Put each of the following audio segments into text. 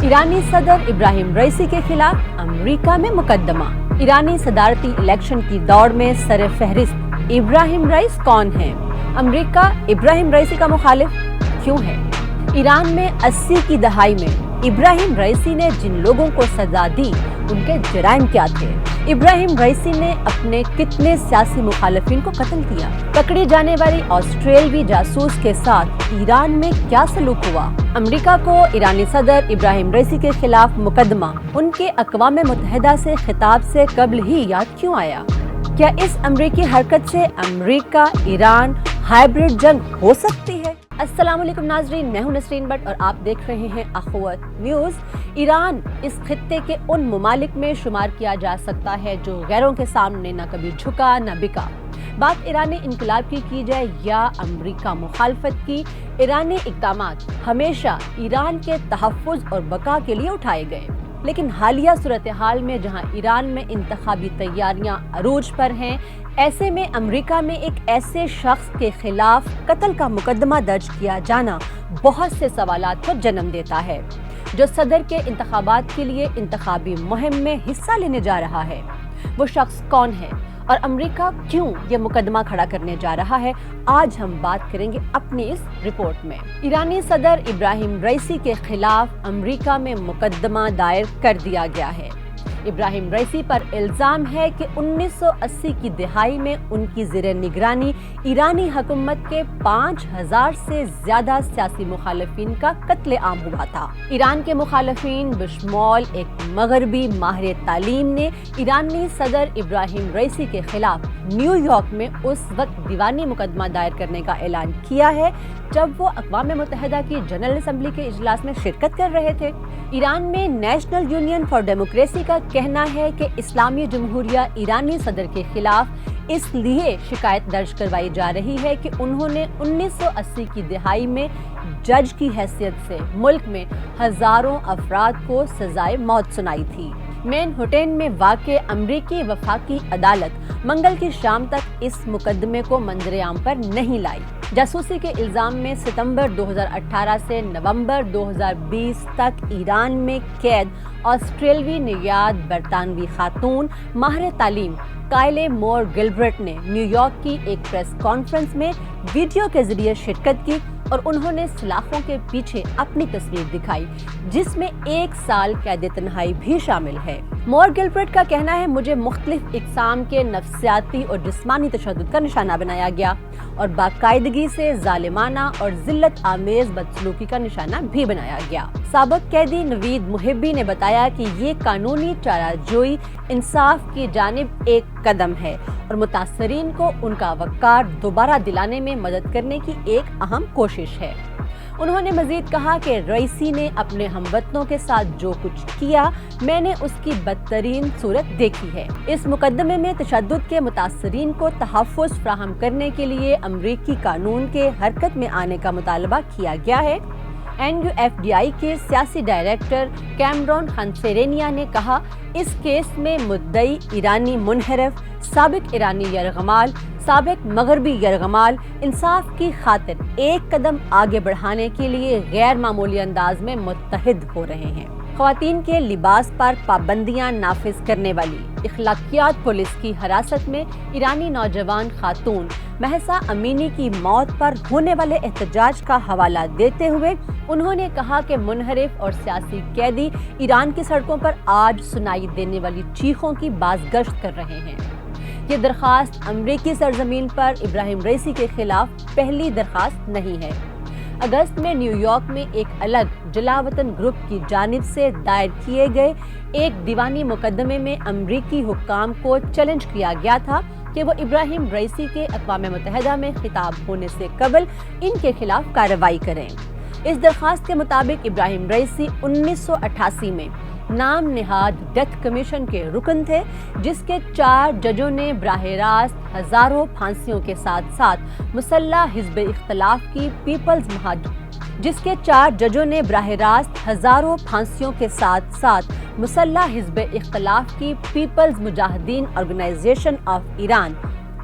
ईरानी सदर इब्राहिम रईसी के खिलाफ अमेरिका में मुकदमा। ईरानी सदारती इलेक्शन की दौड़ में सर फहरिस्त इब्राहिम रईस कौन है? अमेरिका इब्राहिम रईसी का मुखालिफ क्यों है? ईरान में 80 की दहाई में इब्राहिम रईसी ने जिन लोगों को सजा दी उनके जराइम क्या थे? इब्राहिम रईसी ने अपने कितने सियासी मुखालिफिन को कत्ल किया? पकड़ी जाने वाली ऑस्ट्रेलवी जासूस के साथ ईरान में क्या सलूक हुआ? अमेरिका को ईरानी सदर इब्राहिम रईसी के खिलाफ मुकदमा उनके अक़वाम मुत्तहिदा से खिताब से कबल ही याद क्यों आया? क्या इस अमरीकी हरकत से अमेरिका ईरान हाइब्रिड जंग हो सकती है? अस्सलाम वालेकुम नाजरीन, मैं हूं नसरीन बट और आप देख रहे हैं अखवत न्यूज़। ईरान इस खित्ते के उन ममालिक में शुमार किया जा सकता है जो गैरों के सामने न कभी झुका न बिका। बात ईरानी इनकलाब की जाए या अमेरिका मुखालफत की, ईरानी इक़दामात हमेशा ईरान के तहफ़्फ़ुज़ और बका के लिए उठाए गए। लेकिन हालिया सूरत हाल में जहां ईरान में इंतखाबी तैयारियां अरूज पर हैं, ऐसे में अमेरिका में एक ऐसे शख्स के खिलाफ कत्ल का मुकदमा दर्ज किया जाना बहुत से सवालात को जन्म देता है, जो सदर के इंतखाबात के लिए इंतखाबी मुहिम में हिस्सा लेने जा रहा है। वो शख्स कौन है और अमेरिका क्यों ये मुकदमा खड़ा करने जा रहा है, आज हम बात करेंगे अपनी इस रिपोर्ट में। ईरानी सदर इब्राहिम रईसी के खिलाफ अमेरिका में मुकदमा दायर कर दिया गया है। इब्राहिम रईसी पर इल्ज़ाम है कि 1980 की दिहाई में उनकी ज़ेरे निगरानी ईरानी हुकूमत के 5000 से ज़्यादा सियासी मुखालिफिन का कत्ले आम हुआ था। ईरान के मुखालिफिन बशमौल एक मगरबी माहिर तालीम ने ईरानी सदर इब्राहिम रईसी के खिलाफ न्यूयॉर्क में उस वक्त दीवानी मुकदमा दायर करने का ऐलान किया है जब वो अक़वाम मुत्तहिदा की जनरल असम्बली के इजलास में शिरकत कर रहे थे। ईरान में नेशनल यूनियन फॉर डेमोक्रेसी का कहना है कि इस्लामी जमहूरिया ईरानी सदर के खिलाफ इसलिए शिकायत दर्ज करवाई जा रही है कि उन्होंने 1980 की दिहाई में जज की हैसियत से मुल्क में हजारों अफराद को सजाए मौत सुनाई थी। मैनहट्टन में वाक़े अमरीकी वफाकी अदालत मंगल की शाम तक इस मुकदमे को मंजर-ए-आम पर नहीं लाई। जासूसी के इल्ज़ाम में सितंबर 2018 से नवंबर 2020 तक ईरान में कैद ऑस्ट्रेलवी नियाद बरतानवी खातून माहिर तालीम कायले मोर गिलबर्ट ने न्यूयॉर्क की एक प्रेस कॉन्फ्रेंस में वीडियो के जरिए शिरकत की और उन्होंने सलाखों के पीछे अपनी तस्वीर दिखाई, जिसमें 1 साल कैद तन्हाई भी शामिल है। मोर गिलबर्ट का कहना है, मुझे मुख्तलिफ इक़साम के नफ्सियाती और जिस्मानी तशद्दुद का निशाना बनाया गया और बाकायदगी से जालिमाना और जिल्लत आमेज बदसलूकी का निशाना भी बनाया गया। साबिक कैदी नवीद मुहिब्बी ने बताया कि ये कानूनी चाराजोई इंसाफ की जानिब एक कदम है और मुतासरीन को उनका वक़ार दोबारा दिलाने में मदद करने की एक अहम कोशिश है। उन्होंने मजीद कहा कि रईसी ने अपने हमवतनों के साथ जो कुछ किया, मैंने उसकी बदतरीन सूरत देखी है। इस मुकदमे में तशद्दुद के मुतासरीन को तहफ़्फ़ुज़ फ्राहम करने के लिए अमरीकी कानून के हरकत में आने का मुतालबा किया गया है। NUFDI के सियासी डायरेक्टर कैमरॉन खनसेरेनिया ने कहा, इस केस में मुद्दई ईरानी मुनहरफ, साबिक ईरानी यरगमाल, साबिक मगरबी यरगमाल इंसाफ की खातिर एक कदम आगे बढ़ाने के लिए गैर मामूली अंदाज में मुत्तहिद हो रहे हैं। ख़वातीन के लिबास पर पाबंदियां नाफिज करने वाली इखलाकियात पुलिस की हिरासत में ईरानी नौजवान खातून महसा अमीनी की मौत पर होने वाले एहतजाज का हवाला देते हुए उन्होंने कहा कि मुनहरिफ और सियासी कैदी ईरान की सड़कों पर आज सुनाई देने वाली चीखों की बाज़गश्त कर रहे हैं। ये दरख्वास्त अमरीकी सरजमीन पर इब्राहिम रईसी के खिलाफ पहली दरख्वास्त नहीं है। अगस्त में न्यूयॉर्क में एक अलग जलावतन ग्रुप की जानिब से दायर किए गए एक दीवानी मुकदमे में अमरीकी हुक्काम को चैलेंज किया गया था कि वो इब्राहिम रईसी के अक़वाम मुत्तहिदा में खिताब होने से कबल इनके खिलाफ कार्रवाई करें। इस दरख्वास्त के मुताबिक इब्राहिम रईसी 1988 में नाम निहाद डेथ कमीशन के रुकन थे, जिसके 4 जजों ने बराह रास्त हजारों फांसियों के साथ साथ मुसल्लह हिज़्ब इख्तिलाफ की पीपल्स जिसके 4 जजों ने बराह रास्त हजारों फांसियों के साथ साथ मुसल्लह हिज़्ब इख्तिलाफ की People's Mujahideen Organization of Iran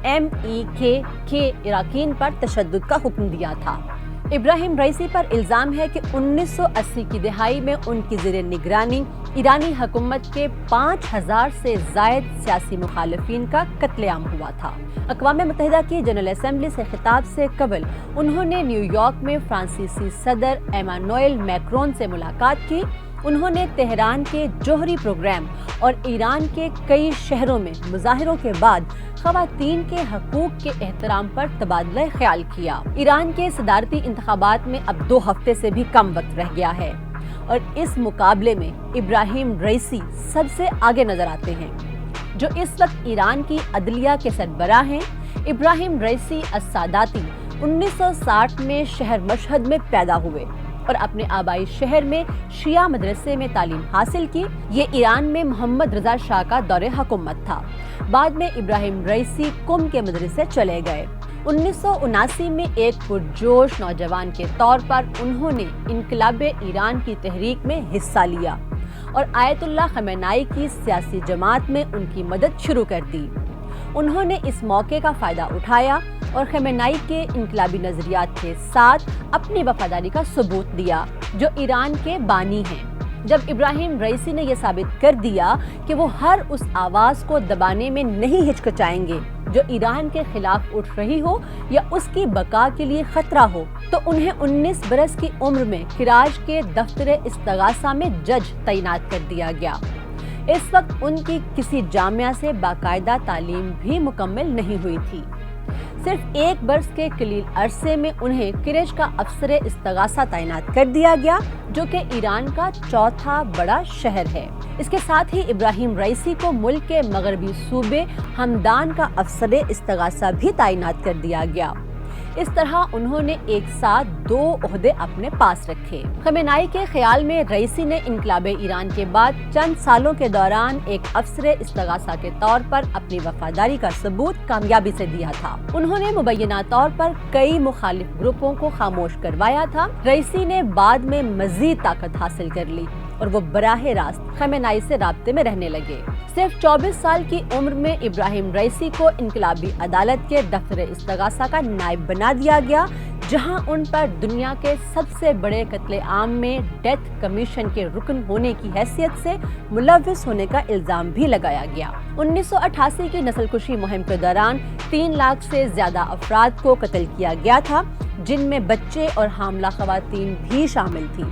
MEK के इराकीन पर तशद्दुद का हुक्म दिया था। ابراہیم رئیسی پر الزام ہے کہ 1980 کی دہائی میں ان کی زیر نگرانی ایرانی حکومت کے 5000 سے زائد سیاسی مخالفین کا قتل عام ہوا تھا۔ اقوام متحدہ کی جنرل اسمبلی سے خطاب سے قبل انہوں نے نیو یارک میں فرانسیسی صدر ایمانوئل میکرون سے ملاقات کی۔ انہوں نے تہران کے جوہری پروگرام اور ایران کے کئی شہروں میں مظاہروں کے بعد خواتین کے حقوق کے احترام پر تبادلہ خیال کیا۔ ایران کے صدارتی انتخابات میں اب 2 ہفتے سے بھی کم وقت رہ گیا ہے اور اس مقابلے میں ابراہیم رئیسی سب سے آگے نظر آتے ہیں، جو اس وقت ایران کی عدلیہ کے سربراہ ہیں۔ ابراہیم رئیسی الساداتی 1960 میں شہر مشہد میں پیدا ہوئے اور اپنے آبائی شہر میں شیعہ مدرسے میں تعلیم حاصل کی۔ یہ ایران میں محمد رضا شاہ کا دور حکومت تھا۔ بعد میں ابراہیم رئیسی قم کے مدرسے چلے گئے۔ 1979 میں ایک پرجوش نوجوان کے طور پر انہوں نے انقلاب ایران کی تحریک میں حصہ لیا اور آیت اللہ خمینائی کی سیاسی جماعت میں ان کی مدد شروع کر دی۔ انہوں نے اس موقع کا فائدہ اٹھایا اور خمینائی کے انقلابی نظریات کے ساتھ اپنی وفاداری کا ثبوت دیا، جو ایران کے بانی ہیں۔ جب ابراہیم رئیسی نے یہ ثابت کر دیا کہ وہ ہر اس آواز کو دبانے میں نہیں ہچکچائیں گے جو ایران کے خلاف اٹھ رہی ہو یا اس کی بقا کے لیے خطرہ ہو، تو انہیں 19 برس کی عمر میں کراچ کے دفتر استغاثہ میں جج تعینات کر دیا گیا۔ اس وقت ان کی کسی جامعہ سے باقاعدہ تعلیم بھی مکمل نہیں ہوئی تھی۔ صرف 1 برس کے قلیل عرصے میں انہیں کرج کا افسر استغاثہ تعینات کر دیا گیا، جو کہ ایران کا 4تھا بڑا شہر ہے۔ اس کے ساتھ ہی ابراہیم رئیسی کو ملک کے مغربی صوبے ہمدان کا افسر استغاثہ بھی تعینات کر دیا گیا۔ اس طرح انہوں نے ایک ساتھ 2 عہدے اپنے پاس رکھے۔ خمینائی کے خیال میں رئیسی نے انقلاب ایران کے بعد چند سالوں کے دوران ایک افسر استغاثہ کے طور پر اپنی وفاداری کا ثبوت کامیابی سے دیا تھا۔ انہوں نے مبینہ طور پر کئی مخالف گروپوں کو خاموش کروایا تھا۔ رئیسی نے بعد میں مزید طاقت حاصل کر لی اور وہ براہ راست خمینائی سے رابطے میں رہنے لگے۔ صرف 24 سال کی عمر میں ابراہیم رئیسی کو انقلابی عدالت کے دفتر استغاثہ کا نائب بنا دیا گیا، جہاں ان پر دنیا کے سب سے بڑے قتل عام میں ڈیتھ کمیشن کے رکن ہونے کی حیثیت سے ملوث ہونے کا الزام بھی لگایا گیا۔ 1988 کی نسل کشی مہم کے دوران 3 لاکھ سے زیادہ افراد کو قتل کیا گیا تھا، جن میں بچے اور حاملہ خواتین بھی شامل تھیں۔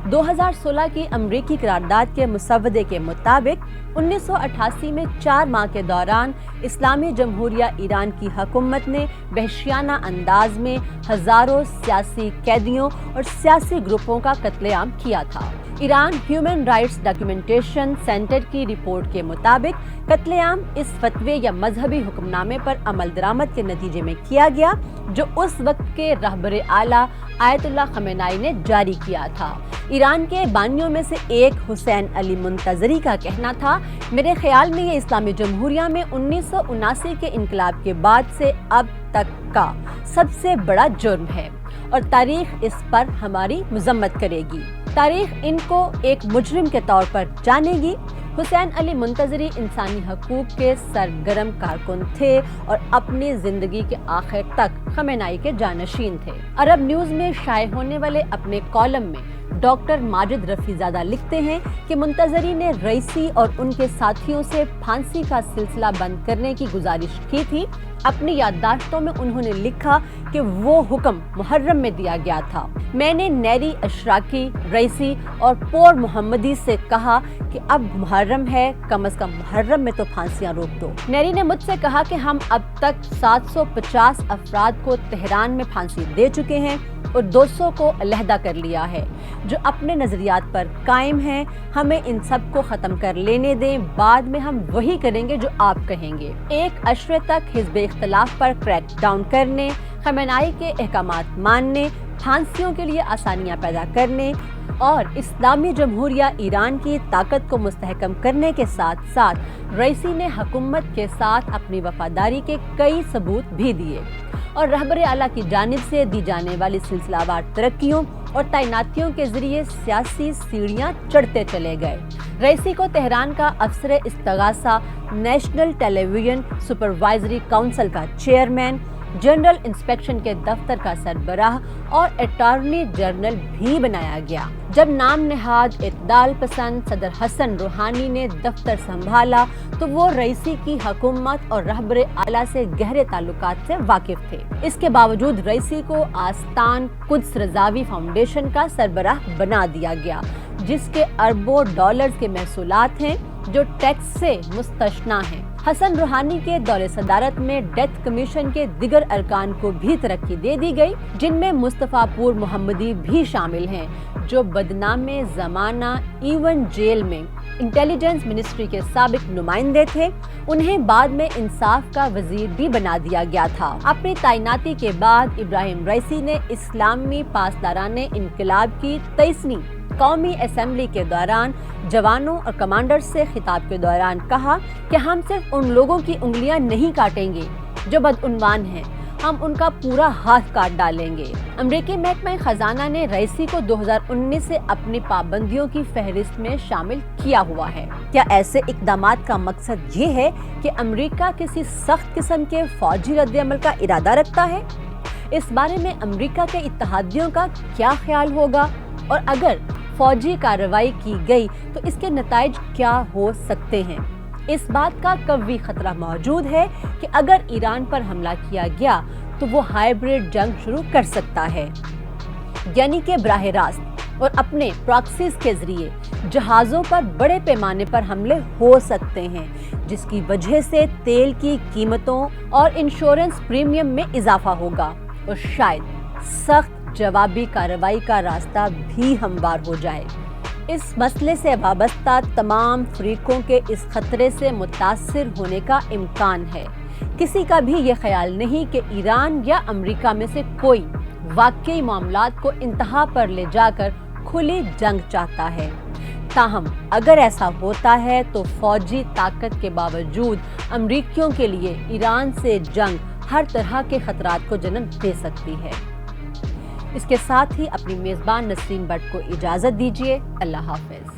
2016 کی امریکی قرارداد کے مسودے کے مطابق 1988 میں 4 ماہ کے دوران اسلامی جمہوریہ ایران کی حکومت نے وحشیانہ انداز میں ہزاروں سیاسی قیدیوں اور سیاسی گروپوں کا قتل عام کیا تھا۔ Iran human rights documentation centre کی رپورٹ کے مطابق قتل عام اس فتوے یا مذہبی حکم نامے پر عمل درآمد کے نتیجے میں کیا گیا، جو اس وقت کے رہبر اعلیٰ آیت اللہ خمینائی نے جاری کیا تھا۔ ایران کے بانیوں میں سے ایک حسین علی منتظری کا کہنا تھا، میرے خیال میں یہ اسلامی جمہوریہ میں 1979 کے انقلاب کے بعد سے اب تک کا سب سے بڑا جرم ہے اور تاریخ اس پر ہماری مذمت کرے گی۔ تاریخ ان کو ایک مجرم کے طور پر جانے گی۔ حسین علی منتظری انسانی حقوق کے سرگرم کارکن تھے اور اپنی زندگی کے آخر تک خمینائی کے جانشین تھے۔ عرب نیوز میں شائع ہونے والے اپنے کالم میں ڈاکٹر ماجد رفیع زادہ لکھتے ہیں کہ منتظری نے رئیسی اور ان کے ساتھیوں سے پھانسی کا سلسلہ بند کرنے کی گزارش کی تھی۔ اپنی یادداشتوں میں انہوں نے لکھا کہ وہ حکم محرم میں دیا گیا تھا۔ میں نے نیری اشراقی، رئیسی اور پور محمدی سے کہا کہ اب محرم ہے، کم از کم محرم میں تو پھانسیاں روک دو۔ نیری نے مجھ سے کہا کہ ہم اب تک 750 افراد کو تہران میں پھانسی دے چکے ہیں اور 200 کو علیحدہ کر لیا ہے، جو اپنے نظریات پر قائم ہیں۔ ہمیں ان سب کو ختم کر لینے دیں، بعد میں ہم وہی کریں گے جو آپ کہیں گے۔ 1 عشرے تک حزب اختلاف پر کریک ڈاؤن کرنے، خمینائی کے احکامات ماننے، پھانسیوں کے لیے آسانیاں پیدا کرنے اور اسلامی جمہوریہ ایران کی طاقت کو مستحکم کرنے کے ساتھ ساتھ رئیسی نے حکومت کے ساتھ اپنی وفاداری کے کئی ثبوت بھی دیے اور رہبر اعلیٰ کی جانب سے دی جانے والی سلسلہ وار ترقیوں اور تعیناتیوں کے ذریعے سیاسی سیڑھیاں چڑھتے چلے گئے۔ رئیسی کو تہران کا افسر استغاثہ، نیشنل ٹیلی ویژن سپروائزری کونسل کا چیئرمین، जनरल इंस्पेक्शन के दफ्तर का सरबराह और अटॉर्नी जनरल भी बनाया गया। जब नाम नहाद इत्दाल पसंद सदर हसन रूहानी ने दफ्तर संभाला तो वो रईसी की हुकूमत और रहबरे आला से गहरे ताल्लुकात से वाकिफ थे। इसके बावजूद रईसी को आस्तान कुद्स रजावी फाउंडेशन का सरबराह बना दिया गया, जिसके अरबों डॉलर्स के महसूलात हैं जो टैक्स से मुस्तस्ना हैं। हसन रूहानी के दौरे सदारत में डेथ कमीशन के दिगर अरकान को भी तरक्की दे दी गई, जिनमें मुस्तफापुर मोहम्मदी भी शामिल हैं, जो बदनामे ज़माना इवन जेल में इंटेलिजेंस मिनिस्ट्री के साबिक नुमाइंदे थे। उन्हें बाद में इंसाफ का वजीर भी बना दिया गया था। अपनी तैनाती के बाद इब्राहिम रईसी ने इस्लामी पासदाराने इनकलाब की 23वीं कौमी असेंबली के दौरान जवानों और कमांडर्स से खिताब के दौरान कहा कि हम सिर्फ उन लोगों की उंगलियां नहीं काटेंगे जो बदउन्वान हैं, हम उनका पूरा हाथ काट डालेंगे। अमरीकी महकमा खजाना ने रईसी को 2019 से अपनी पाबंदियों की फहरिस्त में शामिल किया हुआ है। क्या ऐसे इकदामात का मकसद ये है कि अमरीका किसी सख्त किस्म के फौजी रद्द-ए-अमल का इरादा रखता है? इस बारे में अमरीका के इत्तेहादियों का क्या ख्याल होगा, और अगर फौजी कार्रवाई की गई तो इसके नताइज क्या हो सकते हैं? इस बात का कवी खतरा मौजूद है कि अगर ईरान पर हमला किया गया तो वो हाइब्रिड जंग शुरू कर सकता है, यानी कि बराह रास्त और अपने प्रॉक्सीज के जरिए जहाज़ों पर बड़े पैमाने पर हमले हो सकते हैं, जिसकी वजह से तेल की कीमतों और इंश्योरेंस प्रीमियम में इजाफा होगा और शायद सख्त जवाबी कार्रवाई का रास्ता भी हमवार हो जाए। इस मसले से वाबस्ता तमाम फरीकों के इस खतरे से मुतासिर होने का इम्कान है। किसी का भी ये ख्याल नहीं कि ईरान या अमेरिका में से कोई वाकई मामलात को इंतहा पर ले जाकर खुली जंग चाहता है। ताहम अगर ऐसा होता है तो फौजी ताकत के बावजूद अमरीकियों के लिए ईरान से जंग हर तरह के खतरात को जन्म दे सकती है। इसके साथ ही अपनी मेज़बान नसरीन भट्ट को इजाज़त दीजिए। अल्लाह हाफ़िज़।